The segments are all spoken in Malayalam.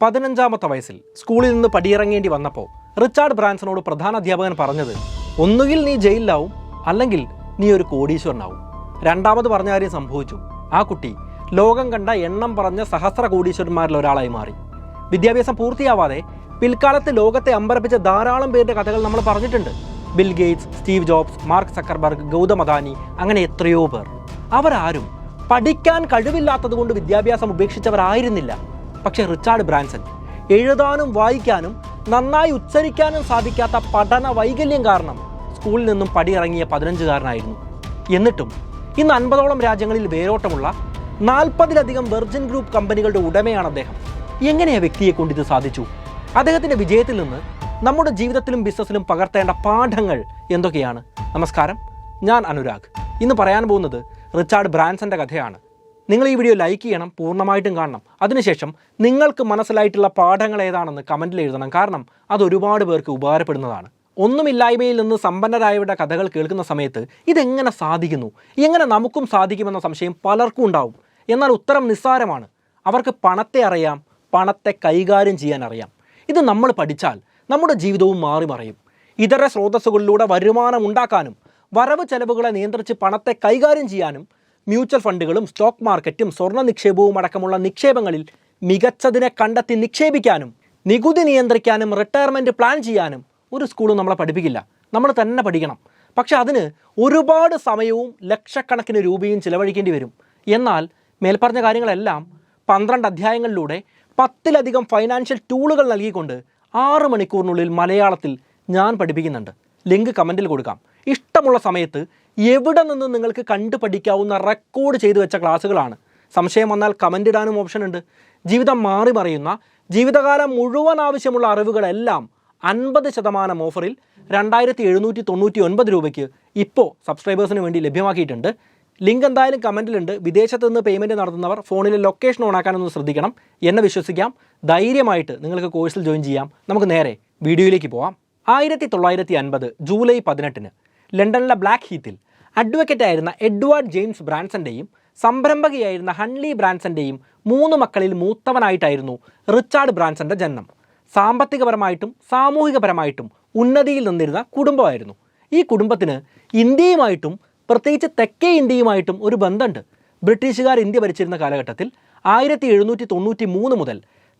15ാമത്തെ വയസ്സിൽ സ്കൂളിൽ നിന്ന് പടിയിറങ്ങേണ്ടി വന്നപ്പോൾ റിച്ചാർഡ് ബ്രാൻസനോട് പ്രധാന അധ്യാപകൻ പറഞ്ഞത്, ഒന്നുകിൽ നീ ജയിലിലാവും അല്ലെങ്കിൽ നീ ഒരു കോടീശ്വരനാവും. രണ്ടാമത് പറഞ്ഞ കാര്യം സംഭവിച്ചു. ആ കുട്ടി ലോകം കണ്ട എണ്ണം പറഞ്ഞ സഹസ്ര കോടീശ്വരന്മാരിൽ ഒരാളായി മാറി. വിദ്യാഭ്യാസം പൂർത്തിയാവാതെ പിൽക്കാലത്ത് ലോകത്തെ അമ്പരപ്പിച്ച ധാരാളം പേരുടെ കഥകൾ നമ്മൾ പറഞ്ഞിട്ടുണ്ട്. Bill Gates, Steve Jobs, Mark Zuckerberg, Gautam Adani, അങ്ങനെ എത്രയോ പേർ. അവരാരും പഠിക്കാൻ കഴിവില്ലാത്തത് കൊണ്ട് വിദ്യാഭ്യാസം ഉപേക്ഷിച്ചവരായിരുന്നില്ല. പക്ഷേ റിച്ചാർഡ് ബ്രാൻസൺ എഴുതാനും വായിക്കാനും നന്നായി ഉച്ചരിക്കാനും സാധിക്കാത്ത പഠന വൈകല്യം കാരണം സ്കൂളിൽ നിന്നും പടിയിറങ്ങിയ 15-കാരനായിരുന്നു. എന്നിട്ടും ഇന്ന് 50ഓളം രാജ്യങ്ങളിൽ വേരോട്ടമുള്ള 40-ലധികം വെർജിൻ ഗ്രൂപ്പ് കമ്പനികളുടെ ഉടമയാണ് അദ്ദേഹം. എങ്ങനെ ആ വ്യക്തിയെ കൊണ്ട് ഇത് സാധിച്ചു? അദ്ദേഹത്തിൻ്റെ വിജയത്തിൽ നിന്ന് നമ്മുടെ ജീവിതത്തിലും ബിസിനസ്സിലും പകർത്തേണ്ട പാഠങ്ങൾ എന്തൊക്കെയാണ്? നമസ്കാരം, ഞാൻ അനുരാഗ്. ഇന്ന് പറയാൻ പോകുന്നത് റിച്ചാർഡ് ബ്രാൻസന്റെ കഥയാണ്. നിങ്ങൾ ഈ വീഡിയോ ലൈക്ക് ചെയ്യണം, പൂർണ്ണമായിട്ടും കാണണം. അതിനുശേഷം നിങ്ങൾക്ക് മനസ്സിലായിട്ടുള്ള പാഠങ്ങൾ ഏതാണെന്ന് കമൻറ്റിൽ എഴുതണം. കാരണം അത് ഒരുപാട് പേർക്ക് ഉപകാരപ്പെടുന്നതാണ്. ഒന്നുമില്ലായ്മയിൽ നിന്ന് സമ്പന്നരായവരുടെ കഥകൾ കേൾക്കുന്ന സമയത്ത് ഇതെങ്ങനെ സാധിക്കുന്നു, എങ്ങനെ നമുക്കും സാധിക്കുമെന്ന സംശയം പലർക്കും ഉണ്ടാവും. എന്നാൽ ഉത്തരം നിസ്സാരമാണ്. അവർക്ക് പണത്തെ അറിയാം, പണത്തെ കൈകാര്യം ചെയ്യാൻ അറിയാം. ഇത് നമ്മൾ പഠിച്ചാൽ നമ്മുടെ ജീവിതവും മാറി മറിയും. ഇതര സ്രോതസ്സുകളിലൂടെ വരുമാനം ഉണ്ടാക്കാനും വരവ് ചെലവുകളെ നിയന്ത്രിച്ച് പണത്തെ കൈകാര്യം ചെയ്യാനും മ്യൂച്വൽ ഫണ്ടുകളും സ്റ്റോക്ക് മാർക്കറ്റും സ്വർണ്ണ നിക്ഷേപവും അടക്കമുള്ള നിക്ഷേപങ്ങളിൽ മികച്ചതിനെ കണ്ടെത്തി നിക്ഷേപിക്കാനും നികുതി നിയന്ത്രിക്കാനും റിട്ടയർമെൻറ്റ് പ്ലാൻ ചെയ്യാനും ഒരു സ്കൂളും നമ്മളെ പഠിപ്പിക്കില്ല. നമ്മൾ തന്നെ പഠിക്കണം. പക്ഷെ അതിന് ഒരുപാട് സമയവും ലക്ഷക്കണക്കിന് രൂപയും ചിലവഴിക്കേണ്ടി വരും. എന്നാൽ മേൽപ്പറഞ്ഞ കാര്യങ്ങളെല്ലാം 12 അധ്യായങ്ങളിലൂടെ 10-ലധികം ഫൈനാൻഷ്യൽ ടൂളുകൾ നൽകിക്കൊണ്ട് 6 മണിക്കൂറിനുള്ളിൽ മലയാളത്തിൽ ഞാൻ പഠിപ്പിക്കുന്നുണ്ട്. ലിങ്ക് കമൻറ്റിൽ കൊടുക്കാം. ഇഷ്ടമുള്ള സമയത്ത് എവിടെ നിന്നും നിങ്ങൾക്ക് കണ്ടു പഠിക്കാവുന്ന റെക്കോർഡ് ചെയ്തു വെച്ച ക്ലാസ്സുകളാണ്. സംശയം വന്നാൽ കമൻ്റ് ഇടാനും ഓപ്ഷൻ ഉണ്ട്. ജീവിതം മാറി മറിയുന്ന ജീവിതകാലം മുഴുവൻ ആവശ്യമുള്ള അറിവുകളെല്ലാം 50% ഓഫറിൽ 2799 രൂപയ്ക്ക് ഇപ്പോൾ സബ്സ്ക്രൈബേഴ്സിന് വേണ്ടി ലഭ്യമാക്കിയിട്ടുണ്ട്. ലിങ്ക് എന്തായാലും കമൻറ്റിലുണ്ട്. വിദേശത്ത് നിന്ന് പേയ്മെൻറ്റ് നടത്തുന്നവർ ഫോണിലെ ലൊക്കേഷൻ ഓണാക്കാനൊന്ന് ശ്രദ്ധിക്കണം. എന്നെ വിശ്വസിക്കാം, ധൈര്യമായിട്ട് നിങ്ങൾക്ക് കോഴ്സിൽ ജോയിൻ ചെയ്യാം. നമുക്ക് നേരെ വീഡിയോയിലേക്ക് പോവാം. 1950 ജൂലൈ 18 ലണ്ടനിലെ ബ്ലാക്ക് ഹീത്തിൽ അഡ്വക്കേറ്റായിരുന്ന എഡ്വാർഡ് ജെയിംസ് ബ്രാൻസൻ്റെയും സംരംഭകയായിരുന്ന ഹൺലി ബ്രാൻസൻ്റെയും 3 മക്കളിൽ മൂത്തവനായിട്ടായിരുന്നു റിച്ചാർഡ് ബ്രാൻസൻ്റെ ജനനം. സാമ്പത്തികപരമായിട്ടും സാമൂഹികപരമായിട്ടും ഉന്നതിയിൽ നിന്നിരുന്ന കുടുംബമായിരുന്നു. ഈ കുടുംബത്തിന് ഇന്ത്യയുമായിട്ടും പ്രത്യേകിച്ച് തെക്കേ ഇന്ത്യയുമായിട്ടും ഒരു ബന്ധമുണ്ട്. ബ്രിട്ടീഷുകാർ ഇന്ത്യ ഭരിച്ചിരുന്ന കാലഘട്ടത്തിൽ 1793 മുതൽ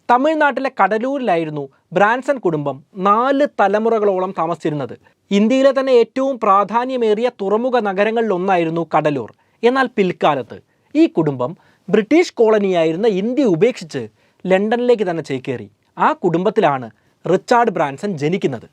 തമിഴ്നാട്ടിലെ കടലൂരിലായിരുന്നു ബ്രാൻസൺ കുടുംബം 4 തലമുറകളോളം താമസിച്ചിരുന്നത്. ഇന്ത്യയിലെ തന്നെ ഏറ്റവും പ്രാധാന്യമേറിയ തുറമുഖ നഗരങ്ങളിലൊന്നായിരുന്നു കടലൂർ. എന്നാൽ പിൽക്കാലത്ത് ഈ കുടുംബം ബ്രിട്ടീഷ് കോളനിയായിരുന്ന ഇന്ത്യ ഉപേക്ഷിച്ച് ലണ്ടനിലേക്ക് തന്നെ ചേക്കേറി. ആ കുടുംബത്തിലാണ് റിച്ചാർഡ് ബ്രാൻസൺ ജനിക്കുന്നത്.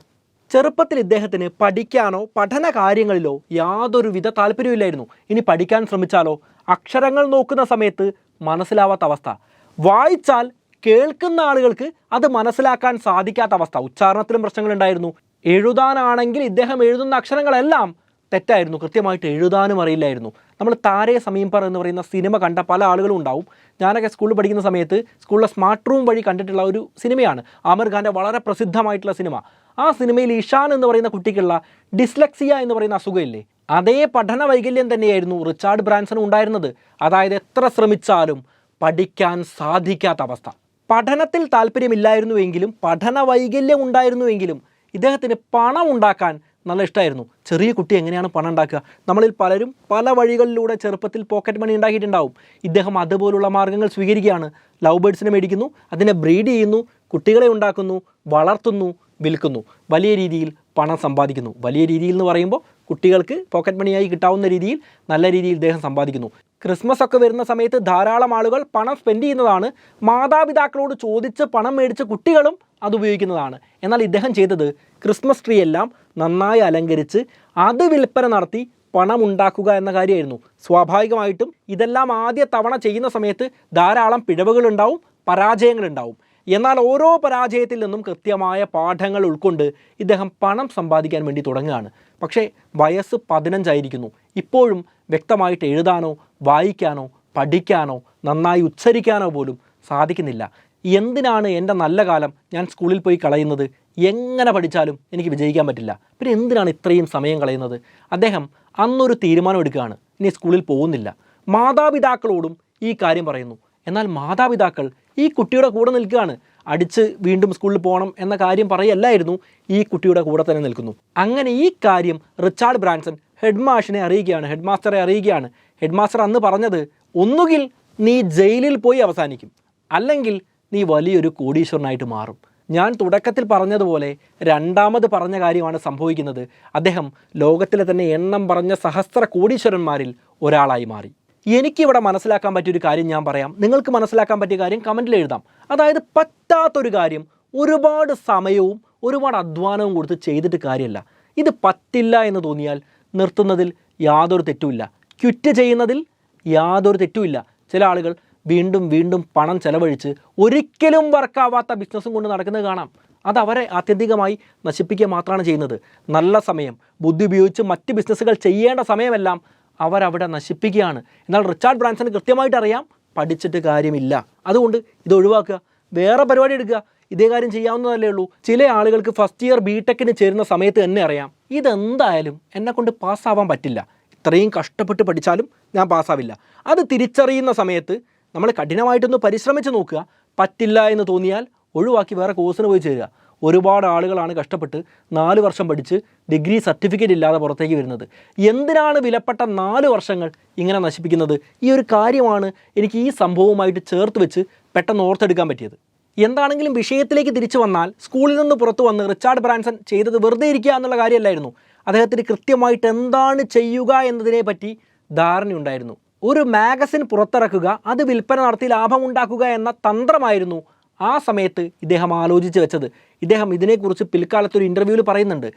ചെറുപ്പത്തിൽ ഇദ്ദേഹത്തിന് പഠിക്കാനോ പഠന കാര്യങ്ങളിലോ യാതൊരുവിധ താല്പര്യമില്ലായിരുന്നു. ഇനി പഠിക്കാൻ ശ്രമിച്ചാലോ അക്ഷരങ്ങൾ നോക്കുന്ന സമയത്ത് മനസ്സിലാവാത്ത അവസ്ഥ, വായിച്ചാൽ കേൾക്കുന്ന ആളുകൾക്ക് അത് മനസ്സിലാക്കാൻ സാധിക്കാത്ത അവസ്ഥ, ഉച്ചാരണത്തിലും പ്രശ്നങ്ങളുണ്ടായിരുന്നു. എഴുതാനാണെങ്കിൽ ഇദ്ദേഹം എഴുതുന്ന അക്ഷരങ്ങളെല്ലാം തെറ്റായിരുന്നു. കൃത്യമായിട്ട് എഴുതാനും അറിയില്ലായിരുന്നു. നമ്മൾ താരേ സമീപർ എന്ന് പറയുന്ന സിനിമ കണ്ട പല ആളുകളും ഉണ്ടാവും. ഞാനൊക്കെ സ്കൂളിൽ പഠിക്കുന്ന സമയത്ത് സ്കൂളിലെ സ്മാർട്ട് റൂം വഴി കണ്ടിട്ടുള്ള ഒരു സിനിമയാണ് ആമിർ ഖാൻ്റെ വളരെ പ്രസിദ്ധമായിട്ടുള്ള സിനിമ. ആ സിനിമയിൽ ഇഷാൻ എന്ന് പറയുന്ന കുട്ടിക്കുള്ള ഡിസ്ലെക്സിയ എന്ന് പറയുന്ന അസുഖമില്ലേ, അതേ പഠന വൈകല്യം തന്നെയായിരുന്നു റിച്ചാർഡ് ബ്രാൻസൺ ഉണ്ടായിരുന്നത്. അതായത് എത്ര ശ്രമിച്ചാലും പഠിക്കാൻ സാധിക്കാത്ത അവസ്ഥ. പഠനത്തിൽ താല്പര്യമില്ലായിരുന്നുവെങ്കിലും പഠന വൈകല്യം ഉണ്ടായിരുന്നുവെങ്കിലും ഇദ്ദേഹത്തിന് പണം ഉണ്ടാക്കാൻ നല്ല ഇഷ്ടമായിരുന്നു. ചെറിയ കുട്ടി എങ്ങനെയാണ് പണം ഉണ്ടാക്കുക? നമ്മളിൽ പലരും പല വഴികളിലൂടെ ചെറുപ്പത്തിൽ പോക്കറ്റ് മണി ഉണ്ടാക്കിയിട്ടുണ്ടാവും. ഇദ്ദേഹം അതുപോലുള്ള മാർഗ്ഗങ്ങൾ സ്വീകരിക്കുകയാണ്. ലവ് ബേഡ്സിനെ മേടിക്കുന്നു, അതിനെ ബ്രീഡ് ചെയ്യുന്നു, കുട്ടികളെ ഉണ്ടാക്കുന്നു, വളർത്തുന്നു, വിൽക്കുന്നു, വലിയ രീതിയിൽ പണം സമ്പാദിക്കുന്നു. വലിയ രീതിയിൽ എന്ന് പറയുമ്പോൾ കുട്ടികൾക്ക് പോക്കറ്റ് മണിയായി കിട്ടാവുന്ന രീതിയിൽ നല്ല രീതിയിൽ ഇദ്ദേഹം സമ്പാദിക്കുന്നു. ക്രിസ്മസ് ഒക്കെ വരുന്ന സമയത്ത് ധാരാളം ആളുകൾ പണം സ്പെൻഡ് ചെയ്യുന്നതാണ്. മാതാപിതാക്കളോട് ചോദിച്ച് പണം മേടിച്ച കുട്ടികളും അത് ഉപയോഗിക്കുന്നതാണ്. എന്നാൽ ഇദ്ദേഹം ചെയ്തത് ക്രിസ്മസ് ട്രീ എല്ലാം നന്നായി അലങ്കരിച്ച് അത് വിൽപ്പന നടത്തി പണം ഉണ്ടാക്കുക എന്ന കാര്യമായിരുന്നു. സ്വാഭാവികമായിട്ടും ഇതെല്ലാം ആദ്യ തവണ ചെയ്യുന്ന സമയത്ത് ധാരാളം പിഴവുകളുണ്ടാവും, പരാജയങ്ങളുണ്ടാവും. എന്നാൽ ഓരോ പരാജയത്തിൽ നിന്നും കൃത്യമായ പാഠങ്ങൾ ഉൾക്കൊണ്ട് ഇദ്ദേഹം പണം സമ്പാദിക്കാൻ വേണ്ടി തുടങ്ങുകയാണ്. പക്ഷേ വയസ്സ് 15 ആയിരിക്കുന്നു. ഇപ്പോഴും വ്യക്തമായിട്ട് എഴുതാനോ വായിക്കാനോ പഠിക്കാനോ നന്നായി ഉച്ചരിക്കാനോ പോലും സാധിക്കുന്നില്ല. എന്തിനാണ് എൻ്റെ നല്ല കാലം ഞാൻ സ്കൂളിൽ പോയി കളയുന്നത്? എങ്ങനെ പഠിച്ചാലും എനിക്ക് വിജയിക്കാൻ പറ്റില്ല. പിന്നെ എന്തിനാണ് ഇത്രയും സമയം കളയുന്നത്? അദ്ദേഹം അന്നൊരു തീരുമാനം എടുക്കുകയാണ്. ഇനി സ്കൂളിൽ പോകുന്നില്ല. മാതാപിതാക്കളോടും ഈ കാര്യം പറയുന്നു. എന്നാൽ മാതാപിതാക്കൾ ഈ കുട്ടിയുടെ കൂടെ നിൽക്കുകയാണ്. അടിച്ച് വീണ്ടും സ്കൂളിൽ പോകണം എന്ന കാര്യം പറയല്ലായിരുന്നു, ഈ കുട്ടിയുടെ കൂടെ തന്നെ നിൽക്കുന്നു. അങ്ങനെ ഈ കാര്യം റിച്ചാർഡ് ബ്രാൻസൺ ഹെഡ് മാസ്റ്ററെ അറിയുകയാണ്. ഹെഡ് മാസ്റ്റർ അന്ന് പറഞ്ഞത്, ഒന്നുകിൽ നീ ജയിലിൽ പോയി അവസാനിക്കും, അല്ലെങ്കിൽ നീ വലിയൊരു കോടീശ്വരനായിട്ട് മാറും. ഞാൻ തുടക്കത്തിൽ പറഞ്ഞതുപോലെ രണ്ടാമത് പറഞ്ഞ കാര്യമാണ് സംഭവിക്കുന്നത്. അദ്ദേഹം ലോകത്തിലെ തന്നെ എണ്ണം പറഞ്ഞ സഹസ്ര കോടീശ്വരന്മാരിൽ ഒരാളായി മാറി. എനിക്കിവിടെ മനസ്സിലാക്കാൻ പറ്റിയൊരു കാര്യം ഞാൻ പറയാം, നിങ്ങൾക്ക് മനസ്സിലാക്കാൻ പറ്റിയ കാര്യം കമൻറ്റിൽ എഴുതാം. അതായത് പറ്റാത്തൊരു കാര്യം ഒരുപാട് സമയവും ഒരുപാട് അധ്വാനവും കൊടുത്ത് ചെയ്തിട്ട് കാര്യമല്ല. ഇത് പറ്റില്ല എന്ന് തോന്നിയാൽ നിർത്തുന്നതിൽ യാതൊരു തെറ്റുമില്ല, ക്വിറ്റ് ചെയ്യുന്നതിൽ യാതൊരു തെറ്റുമില്ല. ചില ആളുകൾ വീണ്ടും വീണ്ടും പണം ചെലവഴിച്ച് ഒരിക്കലും വർക്കാവാത്ത ബിസിനസ്സും കൊണ്ട് നടക്കുന്നത് കാണാം. അത് അവരെ ആത്യന്തികമായി നശിപ്പിക്കുക മാത്രമാണ് ചെയ്യുന്നത്. നല്ല സമയം, ബുദ്ധി ഉപയോഗിച്ച് മറ്റ് ബിസിനസ്സുകൾ ചെയ്യേണ്ട സമയമെല്ലാം അവരവിടെ നശിപ്പിക്കുകയാണ്. എന്നാൽ റിച്ചാർഡ് ബ്രാൻസന് കൃത്യമായിട്ട് അറിയാം, പഠിച്ചിട്ട് കാര്യമില്ല, അതുകൊണ്ട് ഇത് ഒഴിവാക്കുക, വേറെ പരിപാടി എടുക്കുക, ഇതേ കാര്യം ചെയ്യാവുന്നതല്ലേ ഉള്ളൂ. ചില ആളുകൾക്ക് ഫസ്റ്റ് ഇയർ ബിടെക്കിന് ചേരുന്ന സമയത്ത് തന്നെ അറിയാം, ഇതെന്തായാലും എന്നെക്കൊണ്ട് പാസ്സാവാൻ പറ്റില്ല, ഇത്രയും കഷ്ടപ്പെട്ട് പഠിച്ചാലും ഞാൻ പാസ്സാവില്ല. അത് തിരിച്ചറിയുന്ന സമയത്ത് നമ്മൾ കഠിനമായിട്ടൊന്ന് പരിശ്രമിച്ച് നോക്കുക, പറ്റില്ല എന്ന് തോന്നിയാൽ ഒഴിവാക്കി വേറെ കോഴ്സിന് പോയി ചേരുക. ഒരുപാട് ആളുകളാണ് കഷ്ടപ്പെട്ട് 4 വർഷം പഠിച്ച് ഡിഗ്രി സർട്ടിഫിക്കറ്റ് ഇല്ലാതെ പുറത്തേക്ക് വരുന്നത്. എന്തിനാണ് വിലപ്പെട്ട 4 വർഷങ്ങൾ ഇങ്ങനെ നശിപ്പിക്കുന്നത്? ഈ ഒരു കാര്യമാണ് എനിക്ക് ഈ സംഭവവുമായിട്ട് ചേർത്ത് വെച്ച് പെട്ടെന്ന് ഓർത്തെടുക്കാൻ പറ്റിയത്. എന്താണെങ്കിലും വിഷയത്തിലേക്ക് തിരിച്ചു വന്നാൽ, സ്കൂളിൽ നിന്ന് പുറത്തു വന്ന് റിച്ചാർഡ് ബ്രാൻസൺ ചെയ്തത് വെറുതെ ഇരിക്കുക എന്നുള്ള കാര്യമല്ലായിരുന്നു. അദ്ദേഹത്തിന് കൃത്യമായിട്ട് എന്താണ് ചെയ്യുക എന്നതിനെ പറ്റി ധാരണയുണ്ടായിരുന്നു. ഒരു മാഗസിൻ പുറത്തിറക്കുക, അത് വിൽപ്പന നടത്തി ലാഭമുണ്ടാക്കുക എന്ന തന്ത്രമായിരുന്നു ആ സമയത്ത് ഇദ്ദേഹം ആലോചിച്ച് വെച്ചത്. ഇദ്ദേഹം ഇതിനെക്കുറിച്ച് പിൽക്കാലത്തൊരു ഇൻ്റർവ്യൂവിൽ പറയുന്നുണ്ട്,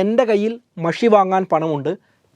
എൻ്റെ കയ്യിൽ മഷി വാങ്ങാൻ പണമുണ്ട്,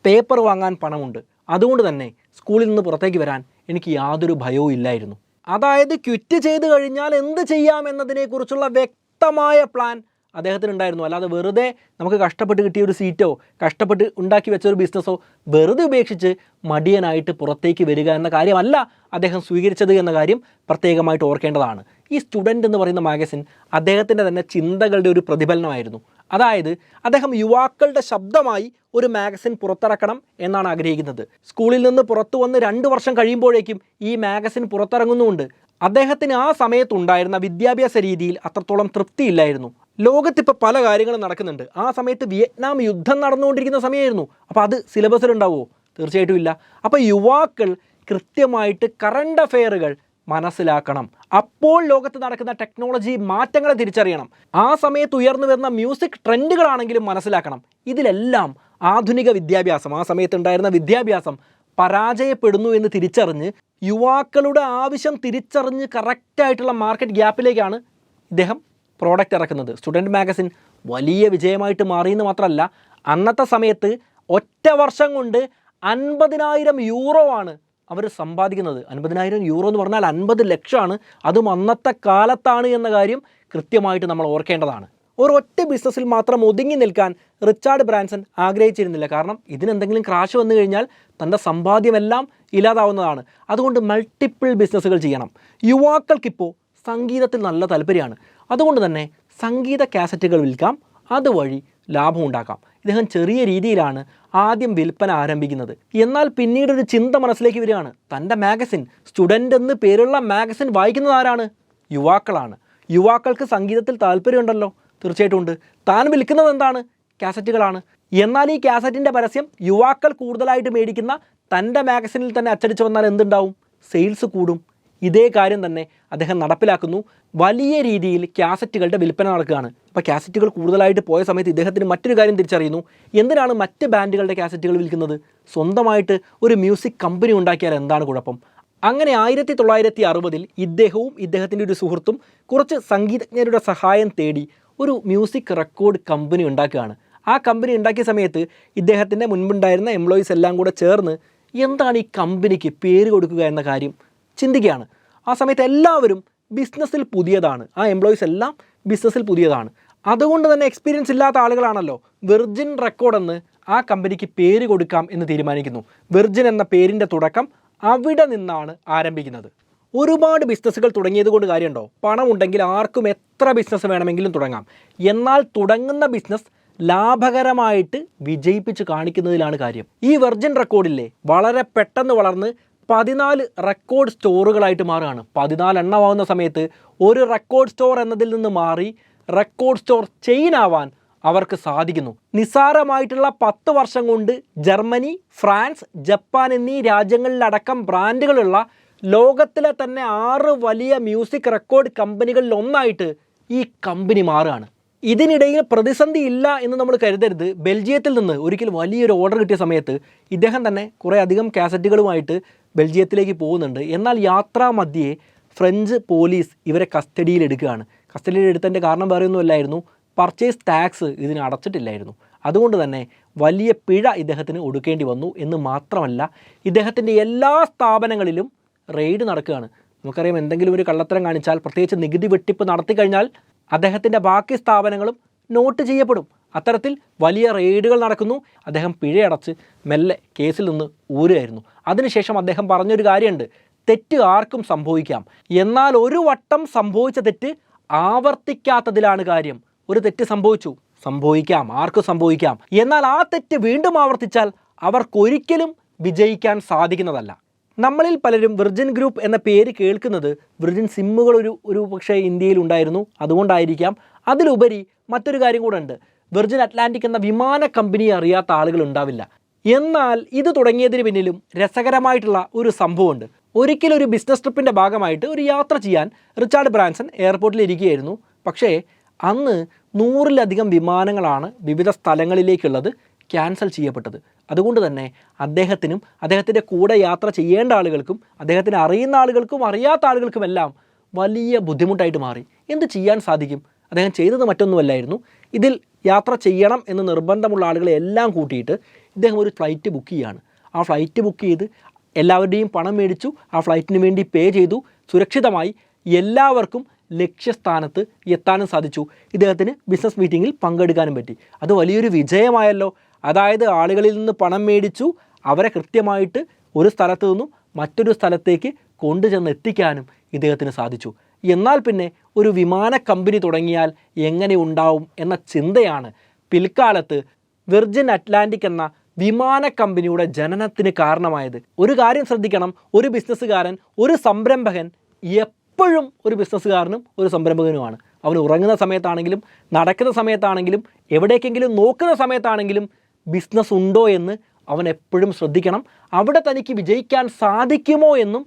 പേപ്പർ വാങ്ങാൻ പണമുണ്ട്, അതുകൊണ്ട് തന്നെ സ്കൂളിൽ നിന്ന് പുറത്തേക്ക് വരാൻ എനിക്ക് യാതൊരു ഭയവും ഇല്ലായിരുന്നു. അതായത് ക്വിറ്റ് ചെയ്ത് കഴിഞ്ഞാൽ എന്ത് ചെയ്യാം എന്നതിനെക്കുറിച്ചുള്ള വ്യക്തമായ പ്ലാൻ അദ്ദേഹത്തിനുണ്ടായിരുന്നു. അല്ലാതെ വെറുതെ നമുക്ക് കഷ്ടപ്പെട്ട് കിട്ടിയ ഒരു സീറ്റോ കഷ്ടപ്പെട്ട് ഉണ്ടാക്കി വെച്ചൊരു ബിസിനസ്സോ വെറുതെ ഉപേക്ഷിച്ച് മടിയനായിട്ട് പുറത്തേക്ക് വരിക എന്ന കാര്യമല്ല അദ്ദേഹം സ്വീകരിച്ചത് എന്ന കാര്യം പ്രത്യേകമായിട്ട് ഓർക്കേണ്ടതാണ്. ഈ സ്റ്റുഡൻറ്റ് എന്ന് പറയുന്ന മാഗസിൻ അദ്ദേഹത്തിൻ്റെ തന്നെ ചിന്തകളുടെ ഒരു പ്രതിഫലനമായിരുന്നു. അതായത് അദ്ദേഹം യുവാക്കളുടെ ശബ്ദമായി ഒരു മാഗസിൻ പുറത്തിറക്കണം എന്നാണ് ആഗ്രഹിക്കുന്നത്. സ്കൂളിൽ നിന്ന് പുറത്തു വന്ന് 2 വർഷം കഴിയുമ്പോഴേക്കും ഈ മാഗസിൻ പുറത്തിറങ്ങുന്നുമുണ്ട്. അദ്ദേഹത്തിന് ആ സമയത്തുണ്ടായിരുന്ന വിദ്യാഭ്യാസ രീതിയിൽ അത്രത്തോളം തൃപ്തിയില്ലായിരുന്നു. ലോകത്തിപ്പോൾ പല കാര്യങ്ങളും നടക്കുന്നുണ്ട്. ആ സമയത്ത് വിയറ്റ്നാം യുദ്ധം നടന്നുകൊണ്ടിരിക്കുന്ന സമയമായിരുന്നു. അപ്പോൾ അത് സിലബസിലുണ്ടാവുമോ? തീർച്ചയായിട്ടും ഇല്ല. അപ്പോൾ യുവാക്കൾ കൃത്യമായിട്ട് കറണ്ട് അഫെയറുകൾ മനസ്സിലാക്കണം. അപ്പോൾ ലോകത്ത് നടക്കുന്ന ടെക്നോളജി മാറ്റങ്ങളെ തിരിച്ചറിയണം. ആ സമയത്ത് ഉയർന്നു വരുന്ന മ്യൂസിക് ട്രെൻഡുകളാണെങ്കിലും മനസ്സിലാക്കണം. ഇതിലെല്ലാം ആധുനിക വിദ്യാഭ്യാസം, ആ സമയത്തുണ്ടായിരുന്ന വിദ്യാഭ്യാസം പരാജയപ്പെടുന്നു എന്ന് തിരിച്ചറിഞ്ഞ് യുവാക്കളുടെ ആവശ്യം തിരിച്ചറിഞ്ഞ് കറക്റ്റായിട്ടുള്ള മാർക്കറ്റ് ഗ്യാപ്പിലേക്കാണ് ഇദ്ദേഹം പ്രോഡക്റ്റ് ഇറക്കുന്നത്. സ്റ്റുഡൻറ്റ് മാഗസിൻ വലിയ വിജയമായിട്ട് മാറിയെന്ന് മാത്രമല്ല, അന്നത്തെ സമയത്ത് ഒറ്റ വർഷം കൊണ്ട് 50,000 യൂറോ ആണ് അവർ സമ്പാദിക്കുന്നത്. 50,000 യൂറോ എന്ന് പറഞ്ഞാൽ 50 ലക്ഷമാണ്. അതും അന്നത്തെ കാലത്താണ് എന്ന കാര്യം കൃത്യമായിട്ട് നമ്മൾ ഓർക്കേണ്ടതാണ്. ഒരൊറ്റ ബിസിനസ്സിൽ മാത്രം ഒതുങ്ങി നിൽക്കാൻ റിച്ചാർഡ് ബ്രാൻസൺ ആഗ്രഹിച്ചിരുന്നില്ല. കാരണം ഇതിനെന്തെങ്കിലും ക്രാഷ് വന്നു കഴിഞ്ഞാൽ തൻ്റെ സമ്പാദ്യമെല്ലാം ഇല്ലാതാവുന്നതാണ്. അതുകൊണ്ട് മൾട്ടിപ്പിൾ ബിസിനസ്സുകൾ ചെയ്യണം. യുവാക്കൾക്കിപ്പോൾ സംഗീതത്തിൽ നല്ല താല്പര്യമാണ്. അതുകൊണ്ട് തന്നെ സംഗീത കാസറ്റുകൾ വിൽക്കാം, അതുവഴി ലാഭം ഉണ്ടാക്കാം. ഇദ്ദേഹം ചെറിയ രീതിയിലാണ് ആദ്യം വിൽപ്പന ആരംഭിക്കുന്നത്. എന്നാൽ പിന്നീട് ഒരു ചിന്ത മനസ്സിലേക്ക് വരികയാണ്. തൻ്റെ മാഗസിൻ, സ്റ്റുഡൻ്റ് എന്ന് പേരുള്ള മാഗസിൻ വായിക്കുന്നത് ആരാണ്? യുവാക്കളാണ്. യുവാക്കൾക്ക് സംഗീതത്തിൽ താല്പര്യമുണ്ടല്ലോ, തീർച്ചയായിട്ടും ഉണ്ട്. താൻ വിൽക്കുന്നത് എന്താണ്? കാസറ്റുകളാണ്. എന്നാൽ ഈ കാസറ്റിൻ്റെ പരസ്യം യുവാക്കൾ കൂടുതലായിട്ട് മേടിക്കുന്ന തൻ്റെ മാഗസിനിൽ തന്നെ അച്ചടിച്ച് വന്നാൽ എന്തുണ്ടാവും? സെയിൽസ് കൂടും. ഇതേ കാര്യം തന്നെ അദ്ദേഹം നടപ്പിലാക്കുന്നു. വലിയ രീതിയിൽ കാസറ്റുകളുടെ വിൽപ്പന നടക്കുകയാണ്. അപ്പോൾ കാസറ്റുകൾ കൂടുതലായിട്ട് പോയ സമയത്ത് ഇദ്ദേഹത്തിന് മറ്റൊരു കാര്യം തിരിച്ചറിയുന്നു. എന്തിനാണ് മറ്റ് ബാൻഡുകളുടെ കാസറ്റുകൾ വിൽക്കുന്നത്? സ്വന്തമായിട്ട് ഒരു മ്യൂസിക് കമ്പനി ഉണ്ടാക്കിയാൽ എന്താണ് കുഴപ്പം? അങ്ങനെ 1960-ൽ ഇദ്ദേഹവും ഇദ്ദേഹത്തിൻ്റെ ഒരു സുഹൃത്തും കുറച്ച് സംഗീതജ്ഞരുടെ സഹായം തേടി ഒരു മ്യൂസിക് റെക്കോർഡ് കമ്പനി ഉണ്ടാക്കുകയാണ്. ആ കമ്പനി ഉണ്ടാക്കിയ സമയത്ത് ഇദ്ദേഹത്തിൻ്റെ മുൻപുണ്ടായിരുന്ന എംപ്ലോയീസ് എല്ലാം കൂടെ ചേർന്ന് എന്താണ് ഈ കമ്പനിക്ക് പേര് കൊടുക്കുക എന്ന കാര്യം ചിന്തിക്കുകയാണ്. ആ സമയത്ത് എല്ലാവരും ബിസിനസ്സിൽ പുതിയതാണ്. ആ എംപ്ലോയീസ് എല്ലാം ബിസിനസ്സിൽ പുതിയതാണ്. അതുകൊണ്ട് തന്നെ എക്സ്പീരിയൻസ് ഇല്ലാത്ത ആളുകളാണല്ലോ. വെർജിൻ റെക്കോർഡ് എന്ന് ആ കമ്പനിക്ക് പേര് കൊടുക്കാം എന്ന് തീരുമാനിക്കുന്നു. വെർജിൻ എന്ന പേരിൻ്റെ തുടക്കം അവിടെ നിന്നാണ് ആരംഭിക്കുന്നത്. ഒരുപാട് ബിസിനസ്സുകൾ തുടങ്ങിയത് കൊണ്ട് കാര്യമുണ്ടോ? പണമുണ്ടെങ്കിൽ ആർക്കും എത്ര ബിസിനസ് വേണമെങ്കിലും തുടങ്ങാം. എന്നാൽ തുടങ്ങുന്ന ബിസിനസ് ലാഭകരമായിട്ട് വിജയിപ്പിച്ച് കാണിക്കുന്നതിലാണ് കാര്യം. ഈ വെർജിൻ റെക്കോർഡില്ലേ വളരെ പെട്ടെന്ന് വളർന്ന് 14 റെക്കോർഡ് സ്റ്റോറുകളായിട്ട് മാറുകയാണ്. 14 എണ്ണമാവുന്ന സമയത്ത് ഒരു റെക്കോർഡ് സ്റ്റോർ എന്നതിൽ നിന്ന് മാറി റെക്കോർഡ് സ്റ്റോർ ചെയിൻ ആവാൻ അവർക്ക് സാധിക്കുന്നു. നിസ്സാരമായിട്ടുള്ള 10 വർഷം കൊണ്ട് ജർമ്മനി, ഫ്രാൻസ്, ജപ്പാൻ എന്നീ രാജ്യങ്ങളിലടക്കം ബ്രാൻഡുകളുള്ള ലോകത്തിലെ തന്നെ 6 വലിയ മ്യൂസിക് റെക്കോർഡ് കമ്പനികളിൽ ഒന്നായിട്ട് ഈ കമ്പനി മാറുകയാണ്. ഇതിനിടയിൽ പ്രതിസന്ധി ഇല്ല എന്ന് നമ്മൾ കരുതരുത്. ബെൽജിയത്തിൽ നിന്ന് ഒരിക്കൽ വലിയൊരു ഓർഡർ കിട്ടിയ സമയത്ത് ഇദ്ദേഹം തന്നെ കുറേ അധികം കാസറ്റുകളുമായിട്ട് ബെൽജിയത്തിലേക്ക് പോകുന്നുണ്ട്. എന്നാൽ യാത്രാമധ്യേ ഫ്രഞ്ച് പോലീസ് ഇവരെ കസ്റ്റഡിയിലെടുക്കുകയാണ്. കസ്റ്റഡിയിലെടുത്തതിൻ്റെ കാരണം വേറെ ഒന്നുമല്ലായിരുന്നു, പർച്ചേസ് ടാക്സ് ഇതിന് അടച്ചിട്ടില്ലായിരുന്നു. അതുകൊണ്ട് തന്നെ വലിയ പിഴ ഇദ്ദേഹത്തിന് ഒടുക്കേണ്ടി വന്നു എന്ന് മാത്രമല്ല, ഇദ്ദേഹത്തിൻ്റെ എല്ലാ സ്ഥാപനങ്ങളിലും റെയ്ഡ് നടക്കുകയാണ്. നമുക്കറിയാം, എന്തെങ്കിലും ഒരു കള്ളത്തരം കാണിച്ചാൽ, പ്രത്യേകിച്ച് നികുതി വെട്ടിപ്പ് നടത്തിക്കഴിഞ്ഞാൽ അദ്ദേഹത്തിൻ്റെ ബാക്കി സ്ഥാപനങ്ങളും നോട്ട് ചെയ്യപ്പെടും. അത്തരത്തിൽ വലിയ റെയ്ഡുകൾ നടക്കുന്നു. അദ്ദേഹം പിഴയടച്ച് മെല്ലെ കേസിൽ നിന്ന് ഊരുകയായിരുന്നു. അതിനുശേഷം അദ്ദേഹം പറഞ്ഞൊരു കാര്യമുണ്ട്, തെറ്റ് ആർക്കും സംഭവിക്കാം, എന്നാൽ ഒരു വട്ടം സംഭവിച്ച തെറ്റ് ആവർത്തിക്കാത്തതിലാണ് കാര്യം. ഒരു തെറ്റ് സംഭവിക്കാം, ആർക്കും സംഭവിക്കാം. എന്നാൽ ആ തെറ്റ് വീണ്ടും ആവർത്തിച്ചാൽ അവർക്കൊരിക്കലും വിജയിക്കാൻ സാധിക്കുന്നതല്ല. നമ്മളിൽ പലരും വിർജിൻ ഗ്രൂപ്പ് എന്ന പേര് കേൾക്കുന്നത് വിർജിൻ സിമ്മുകൾ ഒരു പക്ഷേ ഇന്ത്യയിൽ ഉണ്ടായിരുന്നു, അതുകൊണ്ടായിരിക്കാം. അതിലുപരി മറ്റൊരു കാര്യം കൂടെ ഉണ്ട്, വിർജിൻ അറ്റ്ലാന്റിക് എന്ന വിമാന കമ്പനിയെ അറിയാത്ത ആളുകൾ ഉണ്ടാവില്ല. എന്നാൽ ഇത് തുടങ്ങിയതിന് പിന്നിലും രസകരമായിട്ടുള്ള ഒരു സംഭവമുണ്ട്. ഒരിക്കലും ഒരു ബിസിനസ് ട്രിപ്പിൻ്റെ ഭാഗമായിട്ട് ഒരു യാത്ര ചെയ്യാൻ റിച്ചാർഡ് ബ്രാൻസൺ എയർപോർട്ടിൽ ഇരിക്കുകയായിരുന്നു. പക്ഷേ അന്ന് 100-ലധികം വിമാനങ്ങളാണ് വിവിധ സ്ഥലങ്ങളിലേക്കുള്ളത് ക്യാൻസൽ ചെയ്യപ്പെട്ടത്. അതുകൊണ്ട് തന്നെ അദ്ദേഹത്തിനും അദ്ദേഹത്തിൻ്റെ കൂടെ യാത്ര ചെയ്യേണ്ട ആളുകൾക്കും അദ്ദേഹത്തിന് അറിയുന്ന ആളുകൾക്കും അറിയാത്ത ആളുകൾക്കുമെല്ലാം വലിയ ബുദ്ധിമുട്ടായിട്ട് മാറി. എന്ത് ചെയ്യാൻ സാധിക്കും? അദ്ദേഹം ചെയ്തത് മറ്റൊന്നുമല്ലായിരുന്നു, ഇതിൽ യാത്ര ചെയ്യണം എന്ന് നിർബന്ധമുള്ള ആളുകളെ എല്ലാം കൂട്ടിയിട്ട് ഇദ്ദേഹം ഒരു ഫ്ലൈറ്റ് ബുക്ക് ചെയ്യുകയാണ്. ആ ഫ്ലൈറ്റ് ബുക്ക് ചെയ്ത് എല്ലാവരുടെയും പണം മേടിച്ചു, ആ ഫ്ലൈറ്റിന് വേണ്ടി പേ ചെയ്തു. സുരക്ഷിതമായി എല്ലാവർക്കും ലക്ഷ്യസ്ഥാനത്ത് എത്താനും സാധിച്ചു. ഇദ്ദേഹത്തിന് ബിസിനസ് മീറ്റിങ്ങിൽ പങ്കെടുക്കാനും പറ്റി. അത് വലിയൊരു വിജയമായല്ലോ. അതായത് ആളുകളിൽ നിന്ന് പണം മേടിച്ചു, അവരെ കൃത്യമായിട്ട് ഒരു സ്ഥലത്ത് നിന്നും മറ്റൊരു സ്ഥലത്തേക്ക് കൊണ്ടുചെന്ന് എത്തിക്കാനും ഇദ്ദേഹത്തിന് സാധിച്ചു. എന്നാൽ പിന്നെ ഒരു വിമാന കമ്പനി തുടങ്ങിയാൽ എങ്ങനെ ഉണ്ടാവും എന്ന ചിന്തയാണ് പിൽക്കാലത്ത് വിർജിൻ അറ്റ്ലാന്റിക് എന്ന വിമാന കമ്പനിയുടെ ജനനത്തിന് കാരണമായത്. ഒരു കാര്യം ശ്രദ്ധിക്കണം, ഒരു ബിസിനസ്സുകാരൻ, ഒരു സംരംഭകൻ എപ്പോഴും ഒരു ബിസിനസ്സുകാരനും ഒരു സംരംഭകനുമാണ്. അവൻ ഉറങ്ങുന്ന സമയത്താണെങ്കിലും നടക്കുന്ന സമയത്താണെങ്കിലും എവിടേക്കെങ്കിലും നോക്കുന്ന സമയത്താണെങ്കിലും ബിസിനസ് ഉണ്ടോ എന്ന് അവൻ എപ്പോഴും ശ്രദ്ധിക്കണം. അവിടെ തനിക്ക് വിജയിക്കാൻ സാധിക്കുമോ എന്നും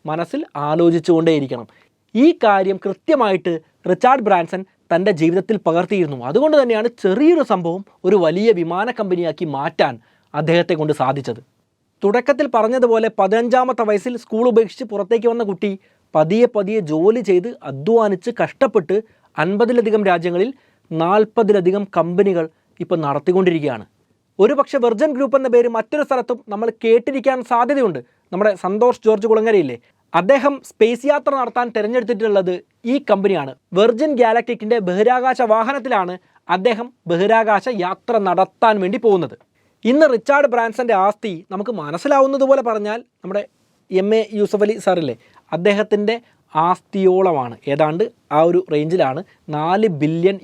മനസ്സിൽ ആലോചിച്ചുകൊണ്ടേയിരിക്കണം. ഈ കാര്യം കൃത്യമായിട്ട് റിച്ചാർഡ് ബ്രാൻസൺ തൻ്റെ ജീവിതത്തിൽ പകർത്തിയിരുന്നു. അതുകൊണ്ട് തന്നെയാണ് ചെറിയൊരു സംഭവം ഒരു വലിയ വിമാന കമ്പനിയാക്കി മാറ്റാൻ അദ്ദേഹത്തെ കൊണ്ട് സാധിച്ചത്. തുടക്കത്തിൽ പറഞ്ഞതുപോലെ 15-ാമത്തെ വയസ്സിൽ സ്കൂൾ ഉപേക്ഷിച്ച് പുറത്തേക്ക് വന്ന കുട്ടി പതിയെ ജോലി ചെയ്ത് അധ്വാനിച്ച് കഷ്ടപ്പെട്ട് 50-ലധികം രാജ്യങ്ങളിൽ 40-ലധികം കമ്പനികൾ ഇപ്പോൾ നടത്തിക്കൊണ്ടിരിക്കുകയാണ്. ഒരുപക്ഷെ വിർജിൻ ഗ്രൂപ്പ് എന്ന പേര് മറ്റൊരു സ്ഥലത്തും നമ്മൾ കേട്ടിരിക്കാൻ സാധ്യതയുണ്ട്. നമ്മുടെ സന്തോഷ് ജോർജ് കുളങ്ങരയില്ലേ, അദ്ദേഹം സ്പേസ് യാത്ര നടത്താൻ തിരഞ്ഞെടുത്തിട്ടുള്ളത് ഈ കമ്പനിയാണ്. വെർജിൻ ഗാലക്റ്റിക്കിൻ്റെ ബഹിരാകാശ വാഹനത്തിലാണ് അദ്ദേഹം ബഹിരാകാശ യാത്ര നടത്താൻ വേണ്ടി പോകുന്നത്. ഇന്ന് റിച്ചാർഡ് ബ്രാൻസൻ്റെ ആസ്തി നമുക്ക് മനസ്സിലാവുന്നതുപോലെ പറഞ്ഞാൽ നമ്മുടെ MA യൂസഫ് അലി സാറില്ലേ, അദ്ദേഹത്തിൻ്റെ ആസ്തിയോളമാണ്. ഏതാണ്ട് ആ ഒരു റേഞ്ചിലാണ്. $4 ബില്യൺ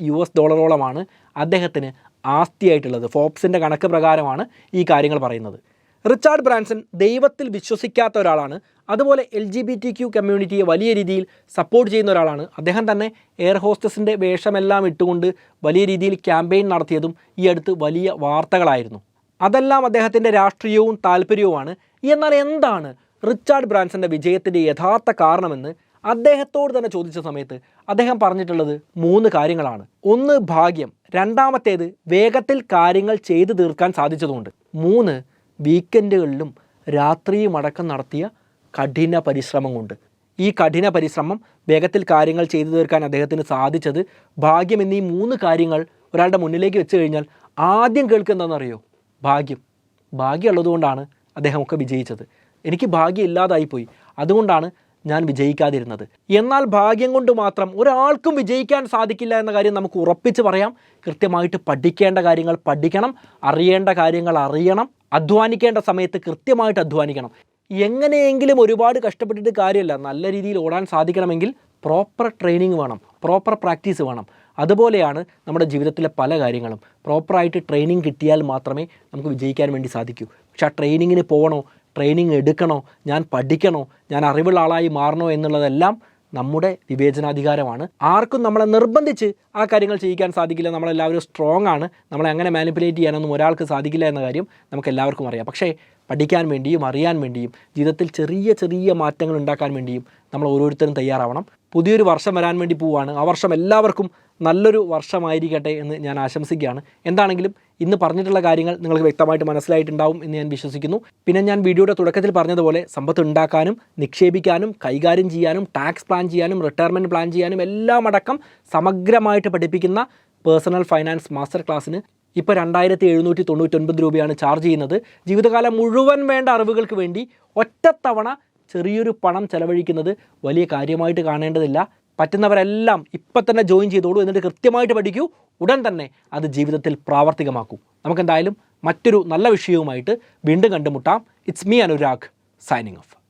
അദ്ദേഹത്തിന് ആസ്തിയായിട്ടുള്ളത്. ഫോബ്സിൻ്റെ കണക്ക് പ്രകാരമാണ് ഈ കാര്യങ്ങൾ പറയുന്നത്. റിച്ചാർഡ് ബ്രാൻസൺ ദൈവത്തിൽ വിശ്വസിക്കാത്ത ഒരാളാണ്. അതുപോലെ LGBTQ കമ്മ്യൂണിറ്റിയെ വലിയ രീതിയിൽ സപ്പോർട്ട് ചെയ്യുന്ന ഒരാളാണ്. അദ്ദേഹം തന്നെ എയർ ഹോസ്റ്റസിൻ്റെ വേഷമെല്ലാം ഇട്ടുകൊണ്ട് വലിയ രീതിയിൽ ക്യാമ്പയിൻ നടത്തിയതും ഈ അടുത്ത് വലിയ വാർത്തകളായിരുന്നു. അതെല്ലാം അദ്ദേഹത്തിൻ്റെ രാഷ്ട്രീയവും താല്പര്യവുമാണ്. എന്നാൽ എന്താണ് റിച്ചാർഡ് ബ്രാൻസൻ്റെ വിജയത്തിൻ്റെ യഥാർത്ഥ കാരണമെന്ന് അദ്ദേഹത്തോട് തന്നെ ചോദിച്ച സമയത്ത് അദ്ദേഹം പറഞ്ഞിട്ടുള്ളത് 3 കാര്യങ്ങളാണ്. 1 ഭാഗ്യം, രണ്ടാമത്തേത് വേഗത്തിൽ കാര്യങ്ങൾ ചെയ്തു തീർക്കാൻ സാധിച്ചതുകൊണ്ട്, 3 വീക്കെൻഡുകളിലും രാത്രിയും അടക്കം നടത്തിയ കഠിന പരിശ്രമം കൊണ്ട്. ഈ കഠിന പരിശ്രമം വേഗത്തിൽ കാര്യങ്ങൾ ചെയ്തു തീർക്കാൻ അദ്ദേഹത്തിന് സാധിച്ചത് ഭാഗ്യം എന്നീ 3 കാര്യങ്ങൾ ഒരാളുടെ മുന്നിലേക്ക് വെച്ച് കഴിഞ്ഞാൽ ആദ്യം കേൾക്കുന്നതെന്നറിയോ? ഭാഗ്യമുള്ളതുകൊണ്ടാണ് അദ്ദേഹമൊക്കെ വിജയിച്ചത്. എനിക്ക് ഭാഗ്യം ഇല്ലാതായിപ്പോയി, അതുകൊണ്ടാണ് ഞാൻ വിജയിക്കാതിരുന്നത്. എന്നാൽ ഭാഗ്യം കൊണ്ട് മാത്രം ഒരാൾക്കും വിജയിക്കാൻ സാധിക്കില്ല എന്ന കാര്യം നമുക്ക് ഉറപ്പിച്ച് പറയാം. കൃത്യമായിട്ട് പഠിക്കേണ്ട കാര്യങ്ങൾ പഠിക്കണം, അറിയേണ്ട കാര്യങ്ങൾ അറിയണം, അധ്വാനിക്കേണ്ട സമയത്ത് കൃത്യമായിട്ട് അധ്വാനിക്കണം. എങ്ങനെയെങ്കിലും ഒരുപാട് കഷ്ടപ്പെട്ടിട്ട് കാര്യമില്ല. നല്ല രീതിയിൽ ഓടാൻ സാധിക്കണമെങ്കിൽ പ്രോപ്പർ ട്രെയിനിങ് വേണം, പ്രോപ്പർ പ്രാക്ടീസ് വേണം. അതുപോലെയാണ് നമ്മുടെ ജീവിതത്തിലെ പല കാര്യങ്ങളും. പ്രോപ്പറായിട്ട് ട്രെയിനിങ് കിട്ടിയാൽ മാത്രമേ നമുക്ക് വിജയിക്കാൻ വേണ്ടി സാധിക്കൂ. പക്ഷേ ആ ട്രെയിനിങ്ങിന് പോകണോ, ട്രെയിനിങ് എടുക്കണോ, ഞാൻ പഠിക്കണോ, ഞാൻ അറിവുള്ള ആളായി മാറണോ എന്നുള്ളതെല്ലാം നമ്മുടെ വിവേചനാധികാരമാണ്. ആർക്കും നമ്മളെ നിർബന്ധിച്ച് ആ കാര്യങ്ങൾ ചെയ്യിക്കാൻ സാധിക്കില്ല. നമ്മളെല്ലാവരും സ്ട്രോങ് ആണ്. നമ്മളെ അങ്ങനെ മാനിപ്പുലേറ്റ് ചെയ്യാനൊന്നും ഒരാൾക്ക് സാധിക്കില്ല എന്ന കാര്യം നമുക്ക് എല്ലാവർക്കും അറിയാം. പക്ഷേ പഠിക്കാൻ വേണ്ടിയും അറിയാൻ വേണ്ടിയും ജീവിതത്തിൽ ചെറിയ ചെറിയ മാറ്റങ്ങൾ ഉണ്ടാക്കാൻ വേണ്ടിയും നമ്മൾ ഓരോരുത്തരും തയ്യാറാവണം. പുതിയൊരു വർഷം വരാൻ വേണ്ടി പോവുകയാണ്. ആ വർഷം എല്ലാവർക്കും നല്ലൊരു വർഷമായിരിക്കട്ടെ എന്ന് ഞാൻ ആശംസിക്കുകയാണ്. എന്താണെങ്കിലും ഇന്ന് പറഞ്ഞിട്ടുള്ള കാര്യങ്ങൾ നിങ്ങൾക്ക് വ്യക്തമായിട്ട് മനസ്സിലായിട്ടുണ്ടാവും എന്ന് ഞാൻ വിശ്വസിക്കുന്നു. പിന്നെ ഞാൻ വീഡിയോയുടെ തുടക്കത്തിൽ പറഞ്ഞതുപോലെ സമ്പത്ത് ഉണ്ടാക്കാനും നിക്ഷേപിക്കാനും കൈകാര്യം ചെയ്യാനും ടാക്സ് പ്ലാൻ ചെയ്യാനും റിട്ടയർമെൻറ്റ് പ്ലാൻ ചെയ്യാനും എല്ലാം അടക്കം സമഗ്രമായിട്ട് പഠിപ്പിക്കുന്ന പേഴ്സണൽ ഫൈനാൻസ് മാസ്റ്റർ ക്ലാസ്സിന് ഇപ്പോൾ 2799 രൂപയാണ് ചാർജ് ചെയ്യുന്നത്. ജീവിതകാലം മുഴുവൻ വേണ്ട അറിവുകൾക്ക് വേണ്ടി ഒറ്റത്തവണ ചെറിയൊരു പണം ചെലവഴിക്കുന്നത് വലിയ കാര്യമായിട്ട് കാണേണ്ടതില്ല. പറ്റുന്നവരെല്ലാം ഇപ്പം തന്നെ ജോയിൻ ചെയ്തോളൂ. എന്നിട്ട് കൃത്യമായിട്ട് പഠിക്കൂ. ഉടൻ തന്നെ അത് ജീവിതത്തിൽ പ്രാവർത്തികമാക്കൂ. നമുക്കെന്തായാലും മറ്റൊരു നല്ല വിഷയവുമായിട്ട് വീണ്ടും കണ്ടുമുട്ടാം. It's me Anurag signing off.